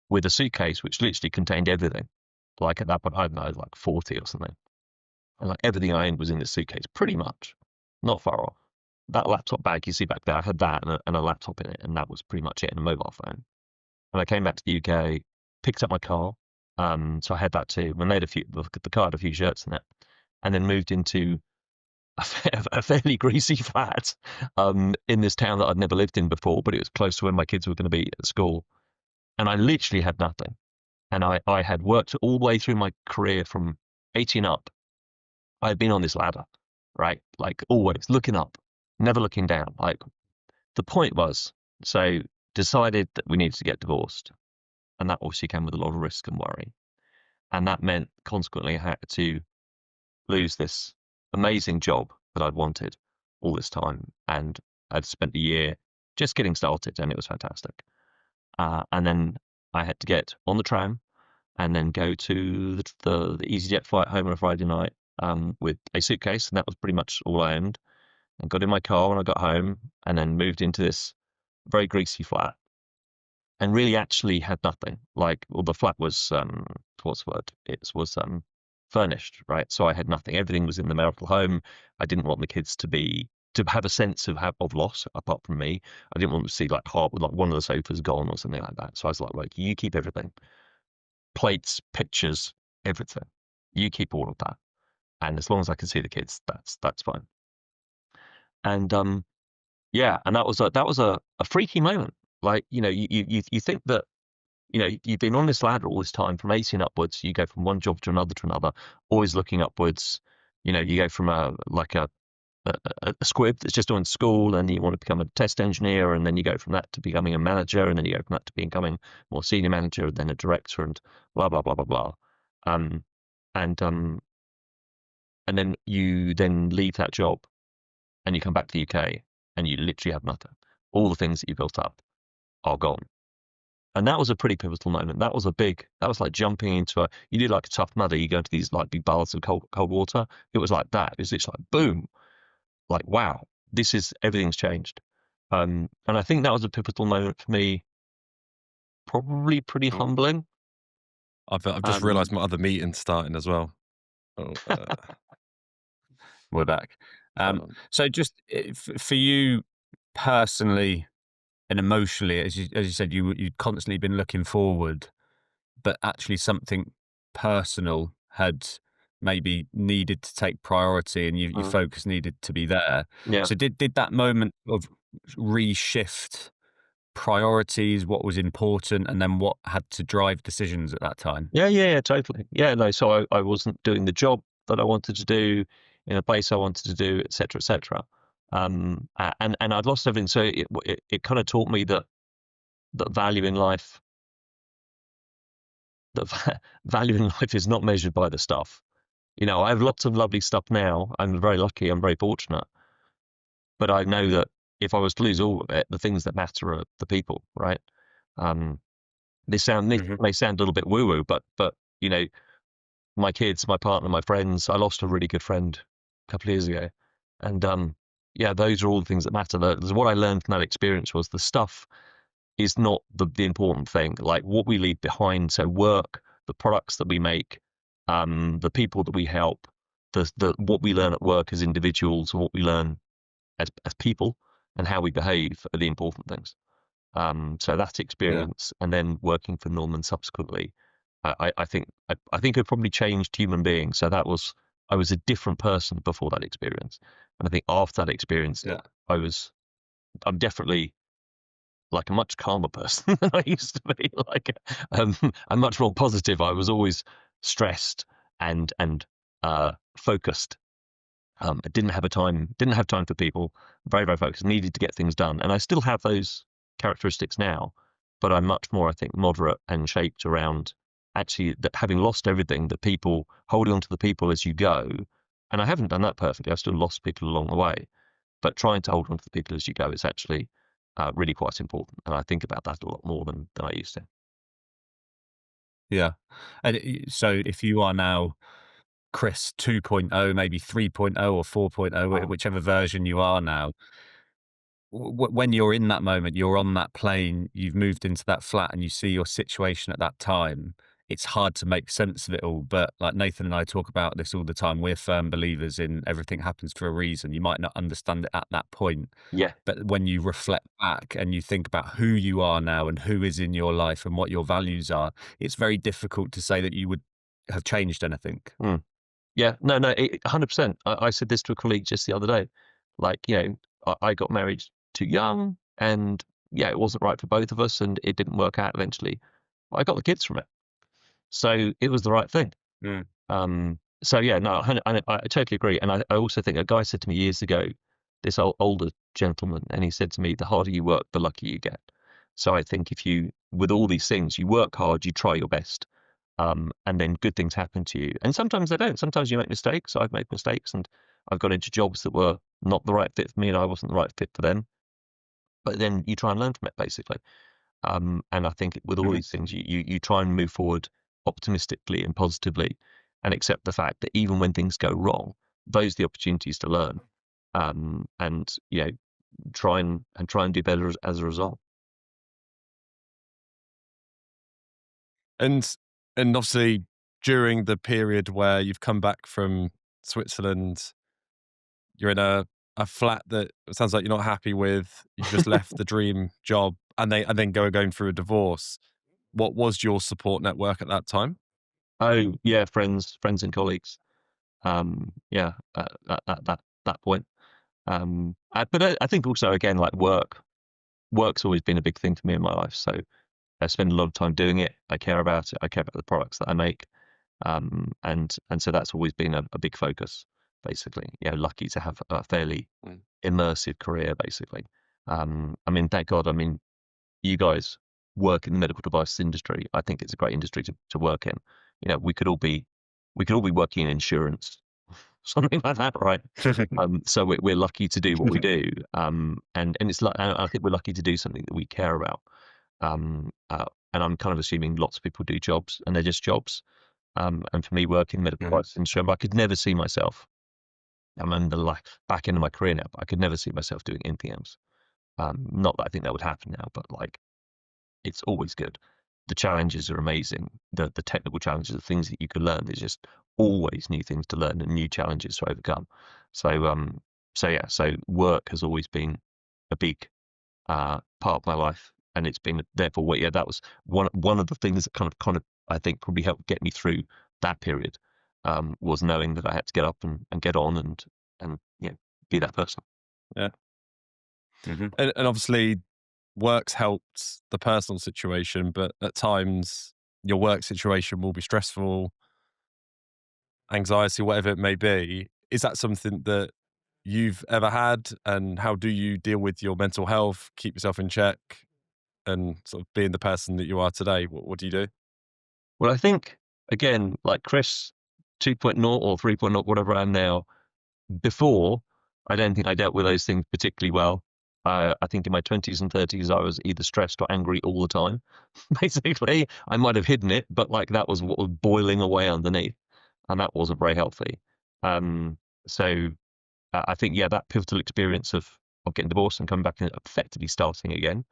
with a suitcase which literally contained everything. Like at that point, I don't know, like 40 or something. And like everything I owned was in this suitcase, pretty much, not far off. That laptop bag you see back there, I had that and a laptop in it, and that was pretty much it, and a mobile phone. And I came back to the UK, picked up my car, so I had that too. I made the car had a few shirts in it, and then moved into a fairly greasy flat in this town that I'd never lived in before, but it was close to where my kids were going to be at school. And I literally had nothing. And I had worked all the way through my career from 18 up. I had been on this ladder, right? Like always looking up, never looking down. Like the point was, so decided that we needed to get divorced. And that obviously came with a lot of risk and worry. And that meant consequently I had to lose this amazing job that I'd wanted all this time. And I'd spent a year just getting started and it was fantastic. And then I had to get on the tram and then go to the EasyJet flight home on a Friday night with a suitcase. And that was pretty much all I owned. And got in my car when I got home and then moved into this very greasy flat and really actually had nothing. Like, well, the flat was, what's the word? It was furnished, right? So I had nothing. Everything was in the marital home. I didn't want the kids to have a sense of loss apart from me. I didn't want them to see like one of the sofas gone or something like that. So I was like, right, you keep everything. Plates, pictures, everything. You keep all of that. And as long as I can see the kids, that's fine. And yeah, and that was a freaky moment. Like, you know, you think that, you know, you've been on this ladder all this time from 18 upwards. You go from one job to another, always looking upwards. You know, you go from a squib that's just doing school, and you want to become a test engineer, and then you go from that to becoming a manager, and then you go from that to becoming more senior manager, and then a director, and blah blah blah blah blah. And then you then leave that job, and you come back to the UK, and you literally have nothing. All the things that you built up are gone. And that was a pretty pivotal moment. That was like jumping into you do like a tough mudder, you go into these like big baths of cold water. It was like that. It's like boom. Like, wow, everything's changed. And I think that was a pivotal moment for me, probably pretty humbling. I've just realised my other meeting's starting as well. Oh, We're back. So just for you personally and emotionally, as you said, you'd constantly been looking forward, but actually something personal had maybe needed to take priority, and your focus needed to be there. Yeah. So did that moment of reshift priorities, what was important, and then what had to drive decisions at that time? Yeah, totally. Yeah, no, so I wasn't doing the job that I wanted to do in a place I wanted to do, et cetera, et cetera. And I'd lost everything. So it kind of taught me that value in life, value in life is not measured by the stuff. You know, I have lots of lovely stuff now. I'm very lucky. I'm very fortunate. But I know that if I was to lose all of it, the things that matter are the people, right? This may sound a little bit woo-woo, but you know, my kids, my partner, my friends. I lost a really good friend a couple of years ago, and yeah, those are all the things that matter. What I learned from that experience was the stuff is not the important thing. Like what we leave behind, so work, the products that we make, the people that we help, the what we learn at work as individuals, what we learn as people, and how we behave are the important things. So that experience, and then working for Norman subsequently, I think I've probably changed human being. So I was a different person before that experience, and I think after that experience, I'm definitely like a much calmer person than I used to be. Like I'm much more positive. I was always stressed and focused. I didn't have time for people. Very, very focused. Needed to get things done, and I still have those characteristics now, but I'm much more, I think, moderate and shaped around actually that having lost everything, the people, holding on to the people as you go. And I haven't done that perfectly. I've still lost people along the way, but trying to hold on to the people as you go is actually really quite important. And I think about that a lot more than I used to. Yeah. And so if you are now Chris 2.0, maybe 3.0 or 4.0, whichever version you are now, when you're in that moment, you're on that plane, you've moved into that flat and you see your situation at that time, it's hard to make sense of it all. But like Nathan and I talk about this all the time, we're firm believers in everything happens for a reason. You might not understand it at that point, Yeah. but when you reflect back and you think about who you are now and who is in your life and what your values are, it's very difficult to say that you would have changed anything. Yeah, no, 100%. I said this to a colleague just the other day. Like, I got married too young, and yeah, it wasn't right for both of us, and it didn't work out eventually. But I got the kids from it, so it was the right thing. So yeah, no, I totally agree. And I also think a guy said to me years ago, this older gentleman, and he said to me, the harder you work, the luckier you get. So I think if you, with all these things, you work hard, you try your best, and then good things happen to you. And sometimes they don't. Sometimes you make mistakes. I've made mistakes, and I've got into jobs that were not the right fit for me, and I wasn't the right fit for them. But then you try and learn from it, basically. And I think with all these things, you try and move forward optimistically and positively, and accept the fact that even when things go wrong, those are the opportunities to learn, and try and do better as a result. And obviously during the period where you've come back from Switzerland, you're in a flat that it sounds like you're not happy with. You've just left the dream job and then going through a divorce. What was your support network at that time? Oh yeah, friends and colleagues. Yeah, at that point. But I think also again, like work's always been a big thing for me in my life. So I spend a lot of time doing it. I care about it. I care about the products that I make. And so that's always been a big focus, basically. Lucky to have a fairly immersive career, basically. I mean, thank God. I mean, you guys work in the medical devices industry. I think it's a great industry to work in. We could all be working in insurance, something like that, right? So we're lucky to do what we do. And it's like, I think we're lucky to do something that we care about. And I'm kind of assuming lots of people do jobs and they're just jobs. And for me, working in medical devices industry, I could never see myself. I'm in the back end of my career now, but I could never see myself doing anything else. Not that I think that would happen now, but like, it's always good. The challenges are amazing. The technical challenges, the things that you can learn. There's just always new things to learn and new challenges to overcome. So work has always been a big part of my life, and it's been therefore. Yeah, that was one of the things that kind of I think probably helped get me through that period. Was knowing that I had to get up and get on and be that person. Yeah. And obviously work's helped the personal situation, but at times your work situation will be stressful, anxiety, whatever it may be. Is that something that you've ever had? And how do you deal with your mental health, keep yourself in check, and sort of being the person that you are today? What do you do? Well, I think again, like Chris 2.0 or 3.0, whatever I am now. Before, I don't think I dealt with those things particularly well. I think in my 20s and 30s, I was either stressed or angry all the time. Basically, I might have hidden it, but like that was what was boiling away underneath, and that wasn't very healthy. So I think that pivotal experience of getting divorced and coming back and effectively starting again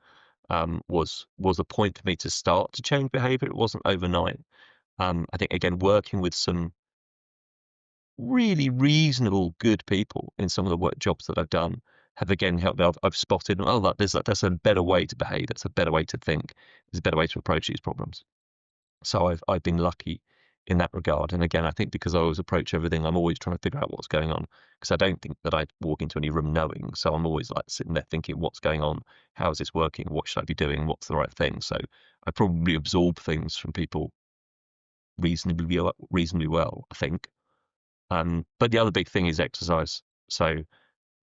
was a point for me to start to change behavior. It wasn't overnight. I think, again, working with some really reasonable, good people in some of the work jobs that I've done have again helped me. I've spotted, oh, that's a better way to behave. That's a better way to think. There's a better way to approach these problems. So I've been lucky in that regard. And again, I think because I always approach everything, I'm always trying to figure out what's going on, because I don't think that I walk into any room knowing. So I'm always like sitting there thinking, what's going on? How is this working? What should I be doing? What's the right thing? So I probably absorb things from people reasonably well, I think. But the other big thing is exercise. So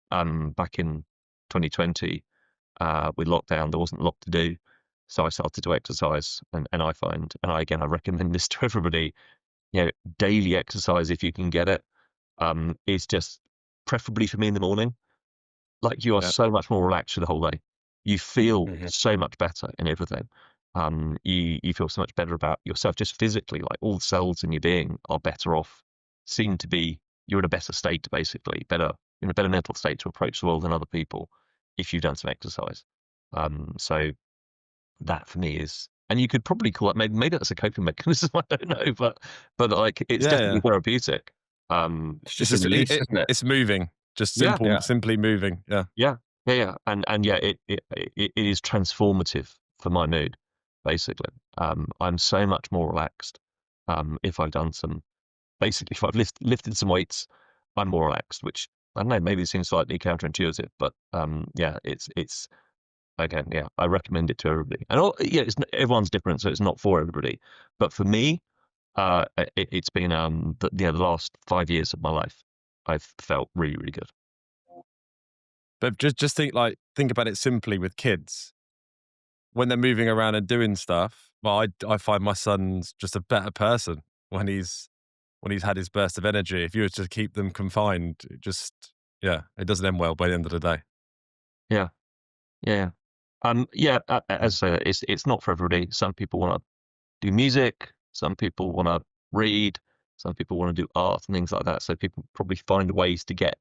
back in 2020, with lockdown, there wasn't a lot to do. So I started to exercise, and I find, and I recommend this to everybody, daily exercise, if you can get it, is just preferably for me in the morning. Like, you are Yeah. so much more relaxed for the whole day. You feel Mhm. so much better in everything. You feel so much better about yourself, just physically. Like, all the cells in your being are better off, seem to be, you're in a better state, basically, in a better mental state to approach the world than other people if you've done some exercise. So that for me is, and you could probably call it, maybe that's a coping mechanism. I don't know, but like, it's Yeah, definitely yeah. therapeutic. It's It's just a just release, isn't it? it's moving, just Yeah, Yeah. simply moving. Yeah. yeah, and yeah, it is transformative for my mood, basically. I'm so much more relaxed. If I've done some, basically, if I've lifted some weights, I'm more relaxed, which, I don't know, maybe it seems slightly counterintuitive, but yeah, it's again, yeah, I recommend it to everybody. And yeah, everyone's different, so it's not for everybody. But for me, it's been the last 5 years of my life, I've felt really, really good. But just think about it simply with kids. When they're moving around and doing stuff, well, I find my son's just a better person when he's had his burst of energy. If you were to keep them confined, it doesn't end well by the end of the day. Yeah, yeah, yeah. As I say, it's not for everybody. Some people want to do music. Some people want to read. Some people want to do art and things like that. So people probably find ways to get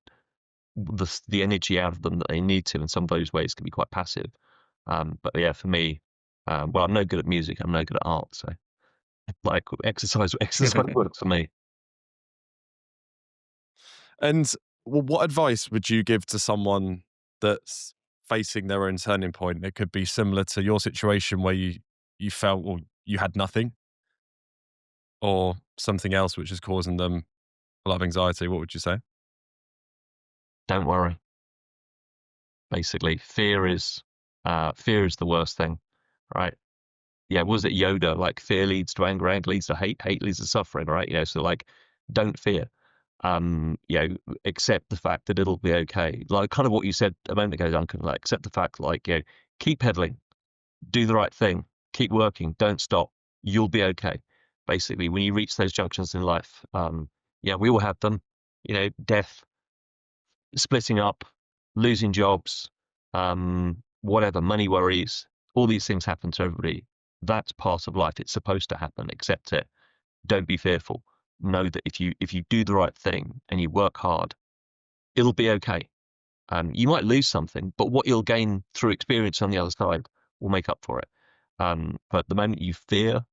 the energy out of them that they need to, and some of those ways can be quite passive. But yeah, for me, well, I'm no good at music. I'm no good at art. So, like, exercise works for me. And well, what advice would you give to someone that's facing their own turning point? It could be similar to your situation where you felt, well, you had nothing, or something else which is causing them a lot of anxiety. What would you say? Don't worry. Basically, fear is the worst thing, right? Yeah, was it Yoda? Like, fear leads to anger leads to hate leads to suffering, right? So, like, don't fear. Accept the fact that it'll be okay. Like, kind of what you said a moment ago, Duncan. Like, accept the fact, like, keep pedaling, do the right thing, keep working, don't stop. You'll be okay. Basically, when you reach those junctions in life, we all have them. Death, splitting up, losing jobs, whatever, money worries, all these things happen to everybody. That's part of life. It's supposed to happen. Accept it. Don't be fearful. Know that if you do the right thing and you work hard, it'll be okay. You might lose something, but what you'll gain through experience on the other side will make up for it. But the moment you fear,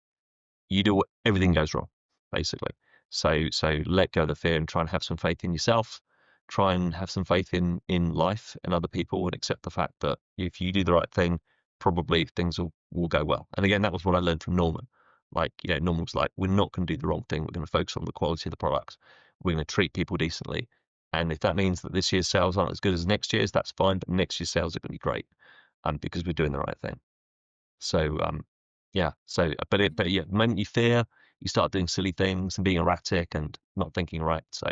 everything goes wrong, basically. So let go of the fear and try and have some faith in yourself. Try and have some faith in life and other people, and accept the fact that if you do the right thing, probably things will go well. And again, that was what I learned from Norman. Like, Norman was like, we're not going to do the wrong thing. We're going to focus on the quality of the product. We're going to treat people decently. And if that means that this year's sales aren't as good as next year's, that's fine. But next year's sales are going to be great, because we're doing the right thing. So yeah. So, but yeah, the moment you fear, you start doing silly things and being erratic and not thinking right. So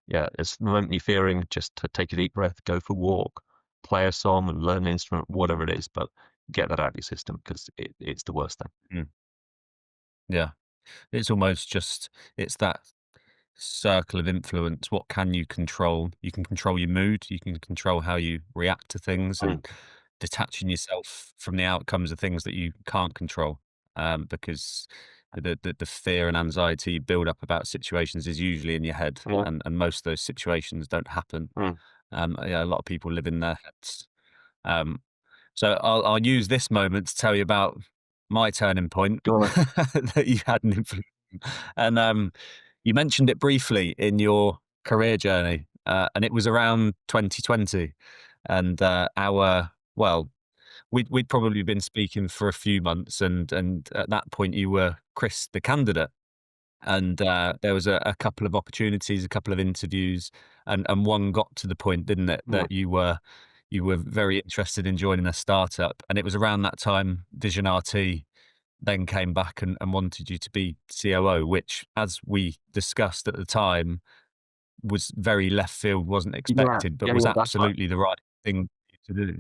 yeah, it's the moment you're fearing, just to take a deep breath, go for a walk, play a song, and learn an instrument, whatever it is. But get that out of your system, because it's the worst thing. Mm. Yeah. It's almost just, it's that circle of influence. What can you control? You can control your mood. You can control how you react to things, Mm. and detaching yourself from the outcomes of things that you can't control. Because the fear and anxiety you build up about situations is usually in your head, Yeah. and most of those situations don't happen. Mm. Yeah, a lot of people live in their heads. Um, So I'll use this moment to tell you about my turning point Go on. that you had an influence. And you mentioned it briefly in your career journey, and it was around 2020. And we'd probably been speaking for a few months, and at that point you were Chris, the candidate. And there was a couple of opportunities, a couple of interviews, and one got to the point, didn't it, that you were very interested in joining a startup. And it was around that time Vision RT then came back and wanted you to be COO, which, as we discussed at the time, was very left field, wasn't expected, but Yeah, was yeah, that's right. absolutely the right thing to do.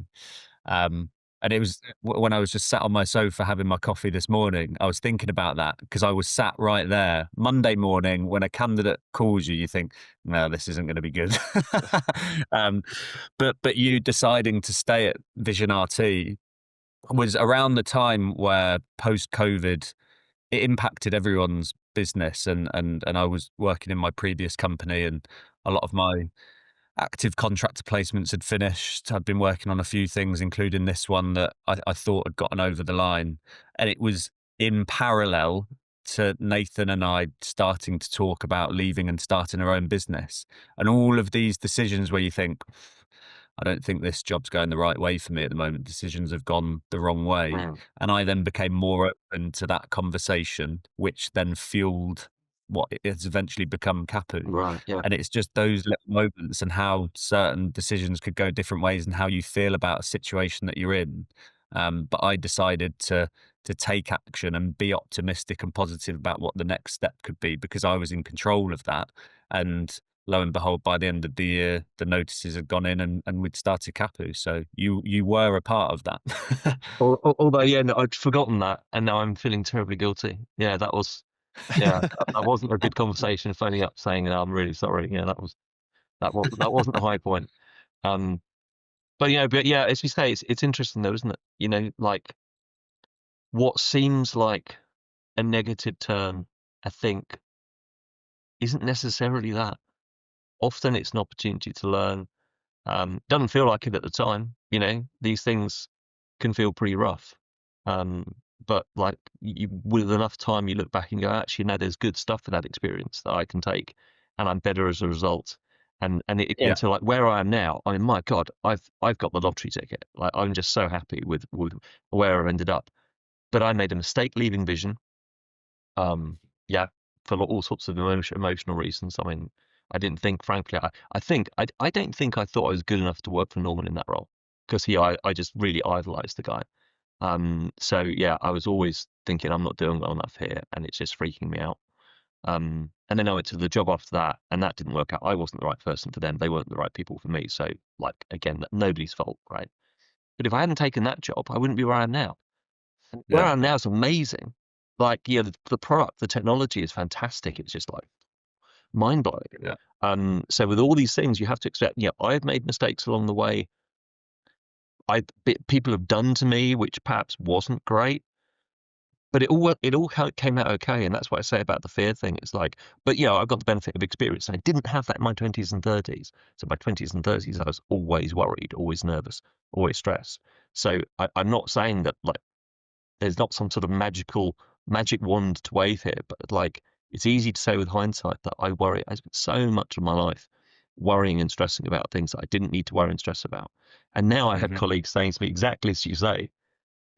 And it was when I was just sat on my sofa having my coffee this morning, I was thinking about that, because I was sat right there. Monday morning, when a candidate calls you, you think, no, this isn't going to be good. But you deciding to stay at Vision RT was around the time where post-COVID, it impacted everyone's business, and I was working in my previous company, and a lot of my active contractor placements had finished. I'd been working on a few things, including this one that I thought had gotten over the line. And it was in parallel to Nathan and I starting to talk about leaving and starting our own business. And all of these decisions where you think, I don't think this job's going the right way for me at the moment. Decisions have gone the wrong way. And I then became more open to that conversation, which then fueled what has eventually become Capu. Right, yeah. And it's just those little moments and how certain decisions could go different ways and how you feel about a situation that you're in. But I decided to take action and be optimistic and positive about what the next step could be, because I was in control of that. And lo and behold, by the end of the year, the notices had gone in and we'd started Capu. So you were a part of that. Although, yeah, no, I'd forgotten that, and now I'm feeling terribly guilty. Yeah, that wasn't a good conversation. Phoning up saying, "I'm really sorry." Yeah, that wasn't the high point. But yeah, as you say, it's interesting though, isn't it? Like what seems like a negative turn, I think, isn't necessarily that. Often it's an opportunity to learn. Doesn't feel like it at the time. These things can feel pretty rough. But like with enough time, you look back and go, actually, no, there's good stuff for that experience that I can take, and I'm better as a result. And so like where I am now, I mean, my God, I've got the lottery ticket. Like I'm just so happy with where I've ended up. But I made a mistake leaving Vision. Yeah, for all sorts of emotional reasons. I mean, I didn't think, frankly, I don't think I thought I was good enough to work for Norman in that role, because I just really idolized the guy. So yeah, I was always thinking I'm not doing well enough here, and it's just freaking me out. And then I went to the job after that, and that didn't work out. I wasn't the right person for them. They weren't the right people for me. So like, again, nobody's fault, right? But if I hadn't taken that job, I wouldn't be where I am now. And where I am now is amazing. Like, the product, the technology is fantastic. It's just like mind blowing. Yeah. So with all these things, you have to accept, I've made mistakes along the way. People have done to me, which perhaps wasn't great, but it all came out okay. And that's what I say about the fear thing. It's like, but I've got the benefit of experience. I didn't have that in my 20s and 30s. So my 20s and 30s, I was always worried, always nervous, always stressed. So I'm not saying that like there's not some sort of magic wand to wave here, but like it's easy to say with hindsight that I spent so much of my life worrying and stressing about things that I didn't need to worry and stress about. And now I had colleagues saying to me exactly as you say.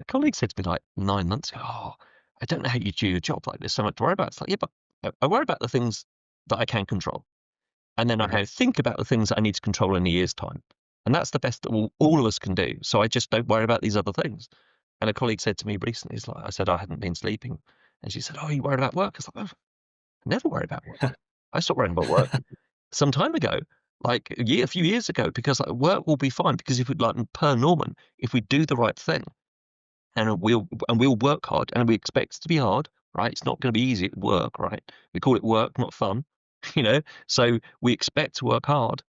A colleague said to me like 9 months ago, "Oh, I don't know how you do your job. Like there's so much to worry about." It's like, yeah, but I worry about the things that I can control. And then I think about the things that I need to control in a year's time. And that's the best that all of us can do. So I just don't worry about these other things. And a colleague said to me recently, I said I hadn't been sleeping. And she said, "Oh, you worried about work?" I was like, "Oh, I never worry about work. I stopped worrying about work some time ago, like a few years ago, because like, work will be fine. Because if we, like per Norman, if we do the right thing and we'll work hard, and we expect it to be hard, right? It's not going to be easy at work, right? We call it work, not fun, So we expect to work hard,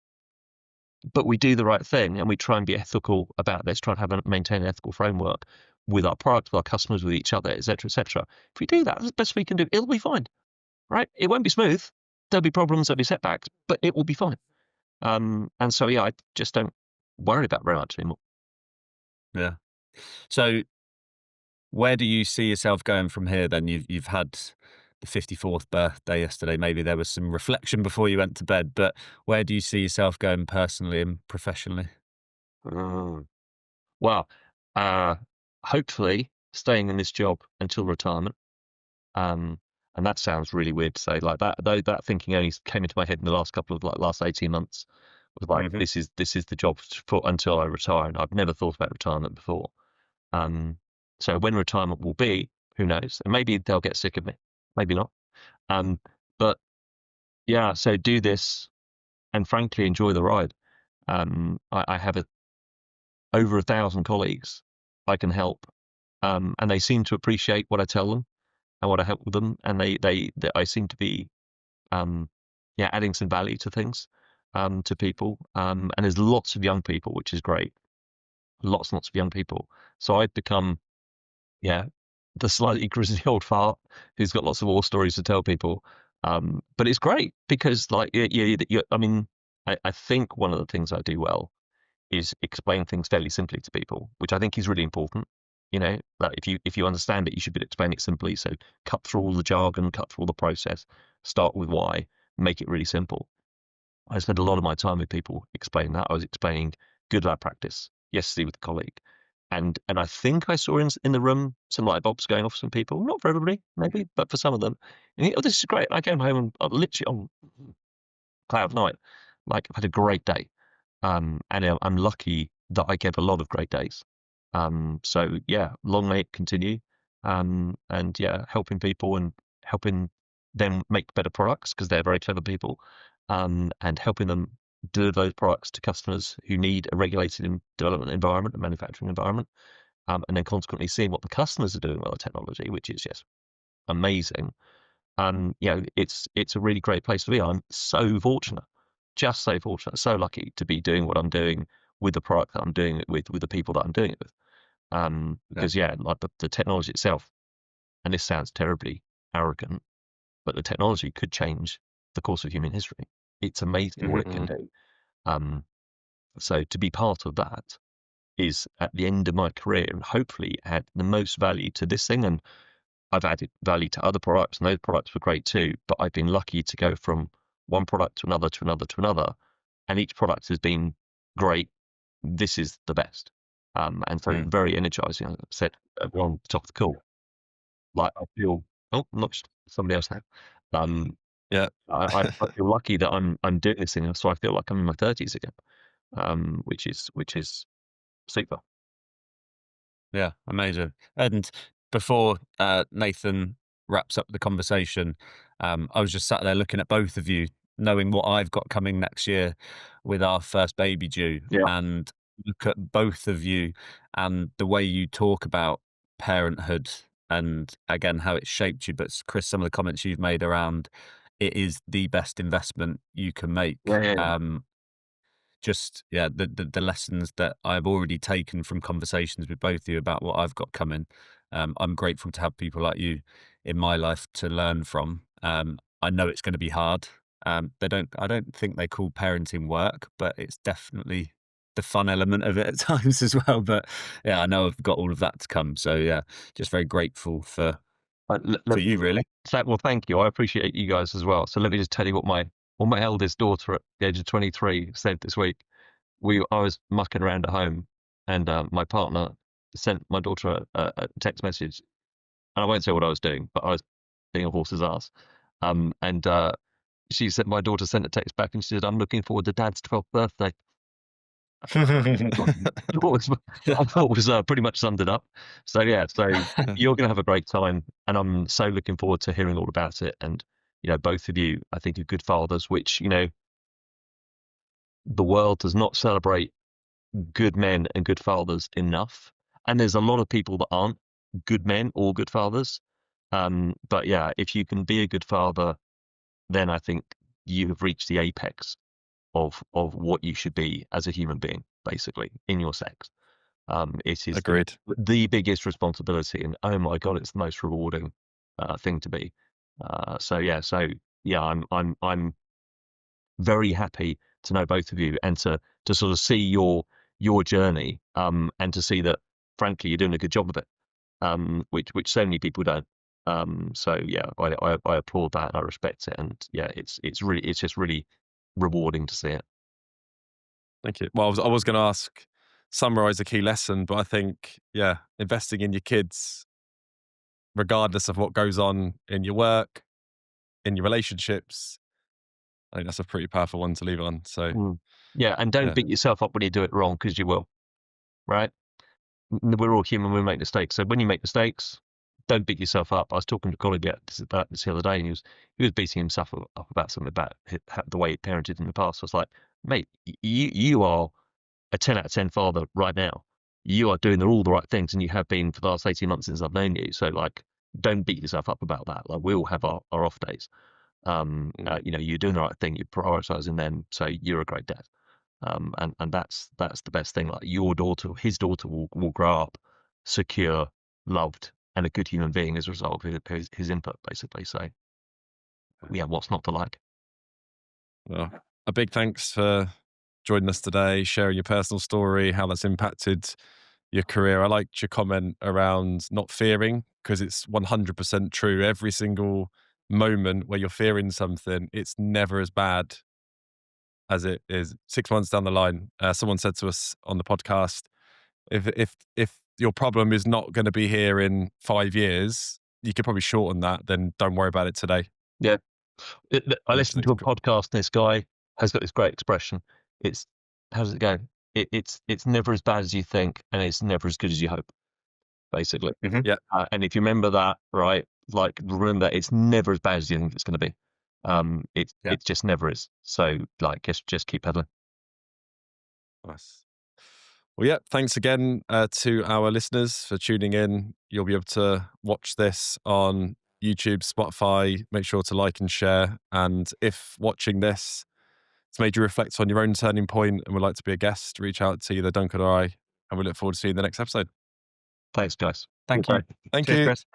but we do the right thing, and we try and be ethical about this, try and maintain an ethical framework with our product, with our customers, with each other, et cetera, et cetera. If we do that, that's the best we can do. It'll be fine, right? It won't be smooth. There'll be problems, there'll be setbacks, but it will be fine. And so, I just don't worry about very much anymore. Yeah. So where do you see yourself going from here then? You've had the 54th birthday yesterday. Maybe there was some reflection before you went to bed, but where do you see yourself going personally and professionally? Mm. Well, uh, hopefully staying in this job until retirement. Um, and that sounds really weird to say like that. Though that thinking only came into my head in the last couple of last 18 months. Was like Hmm. this is the job for until I retire, and I've never thought about retirement before. Um, so when retirement will be, who knows? And maybe they'll get sick of me, maybe not. Um, but yeah, so do this and frankly enjoy the ride. I have over 1,000 colleagues I can help, and they seem to appreciate what I tell them and what I help with them, and they I seem to be yeah, adding some value to things, to people. And there's lots of young people, which is great. Lots and lots of young people. So I've become, yeah, the slightly grizzly old fart who's got lots of war stories to tell people. But it's great because, like, I mean, I think one of the things I do well is explain things fairly simply to people, which I think is really important. You know, that if you understand it, you should be able to explain it simply. So cut through all the jargon, cut through all the process, start with why, make it really simple. I spent a lot of my time with people explaining that. I was explaining good lab practice yesterday with a colleague. And I think I saw in the room some light bulbs going off for some people. Not for everybody, maybe, but for some of them. And oh, this is great. I came home and I literally on cloud nine. Like I've had a great day. And I'm lucky that I get a lot of great days. So yeah, long may it continue. And yeah, helping people and helping them make better products because they're very clever people. And helping them deliver those products to customers who need a regulated development environment, a manufacturing environment. And then consequently seeing what the customers are doing with the technology, which is just amazing. You know, it's a really great place to be. I'm so fortunate, just so fortunate, so lucky to be doing what I'm doing with the product that I'm doing it with the people that I'm doing it with. Yeah. Because yeah, like the technology itself, and this sounds terribly arrogant, but the technology could change the course of human history. It's amazing what it can Mhm. do. Um, so to be part of that is at the end of my career and hopefully add the most value to this thing. And I've added value to other products, and those products were great too. But I've been lucky to go from one product to another to another to another, and each product has been great. This is the best, and so Mm. very energizing. As I said on the top of the call, like I feel. Oh, not somebody else now. Um, Yeah. I feel lucky that I'm doing this thing, so I feel like I'm in my 30s again, which is super. Yeah, amazing. And before Nathan wraps up the conversation, I was just sat there looking at both of you, knowing what I've got coming next year with our first baby due, Yeah, and look at both of you and the way you talk about parenthood and again how it's shaped you. But Chris, some of the comments you've made around it is the best investment you can yeah, make. yeah, yeah. Just yeah, the lessons that I've already taken from conversations with both of you about what I've got coming. I'm grateful to have people like you in my life to learn from. I know it's going to be hard. I don't think they call parenting work, but it's definitely the fun element of it at times as well. But yeah, I know I've got all of that to come. So yeah, just very grateful for you, really. Well, thank you. I appreciate you guys as well. So let me just tell you what my eldest daughter at the age of 23 said this week. I was mucking around at home, and my partner sent my daughter a text message, and I won't say what I was doing, but I was being a horse's ass. And she said my daughter sent a text back, and she said, "I'm looking forward to Dad's 12th birthday." I thought was pretty much summed it up. So yeah, so you're going to have a great time, and I'm so looking forward to hearing all about it. And you know, both of you, I think, are good fathers, which you know, the world does not celebrate good men and good fathers enough. And there's a lot of people that aren't good men or good fathers. But yeah, if you can be a good father, then I think you have reached the apex of what you should be as a human being, basically, in your sex. It is Agreed. the biggest responsibility, and oh my god, it's the most rewarding thing to be. So yeah, I'm very happy to know both of you and to sort of see your journey, and to see that frankly, you're doing a good job of it, which so many people don't. So yeah, I applaud that and I respect it, and yeah, it's just really rewarding to see it. Thank you. Well, I was going to ask, summarize a key lesson, but I think, yeah, investing in your kids, regardless of what goes on in your work, in your relationships, I think that's a pretty powerful one to leave it on. So, Yeah, and don't yeah. beat yourself up when you do it wrong, because you will, right? We're all human, we make mistakes. So when you make mistakes, don't beat yourself up. I was talking to a colleague about this the other day, and he was beating himself up about something about the way he parented in the past. I was like, mate, you are a 10 out of 10 father right now. You are doing all the right things, and you have been for the last 18 months since I've known you. So like, don't beat yourself up about that. Like, we all have our off days. You're doing the right thing. You're prioritizing them. So you're a great dad. And that's the best thing. Like, his daughter will grow up secure, loved, and a good human being as a result of his input, basically. So yeah, what's not to like? Well, a big thanks for joining us today, sharing your personal story, how that's impacted your career. I liked your comment around not fearing, because it's 100% true. Every single moment where you're fearing something, it's never as bad as it is 6 months down the line. Someone said to us on the podcast, if your problem is not going to be here in 5 years, you could probably shorten that. Then don't worry about it today. Yeah. I listened to a podcast, and this guy has got this great expression. How does it go? It's never as bad as you think, and it's never as good as you hope, basically. Yeah. And if you remember that, right, like, remember, it's never as bad as you think it's going to be. It just never is. So like, just keep pedaling. Nice. Well, yeah, thanks again to our listeners for tuning in. You'll be able to watch this on YouTube, Spotify. Make sure to like and share. And if watching this, it's made you reflect on your own turning point and would like to be a guest, reach out to either Duncan or I, and we look forward to seeing you in the next episode. Thanks, guys. Thank you. Thank Cheers, you. Chris.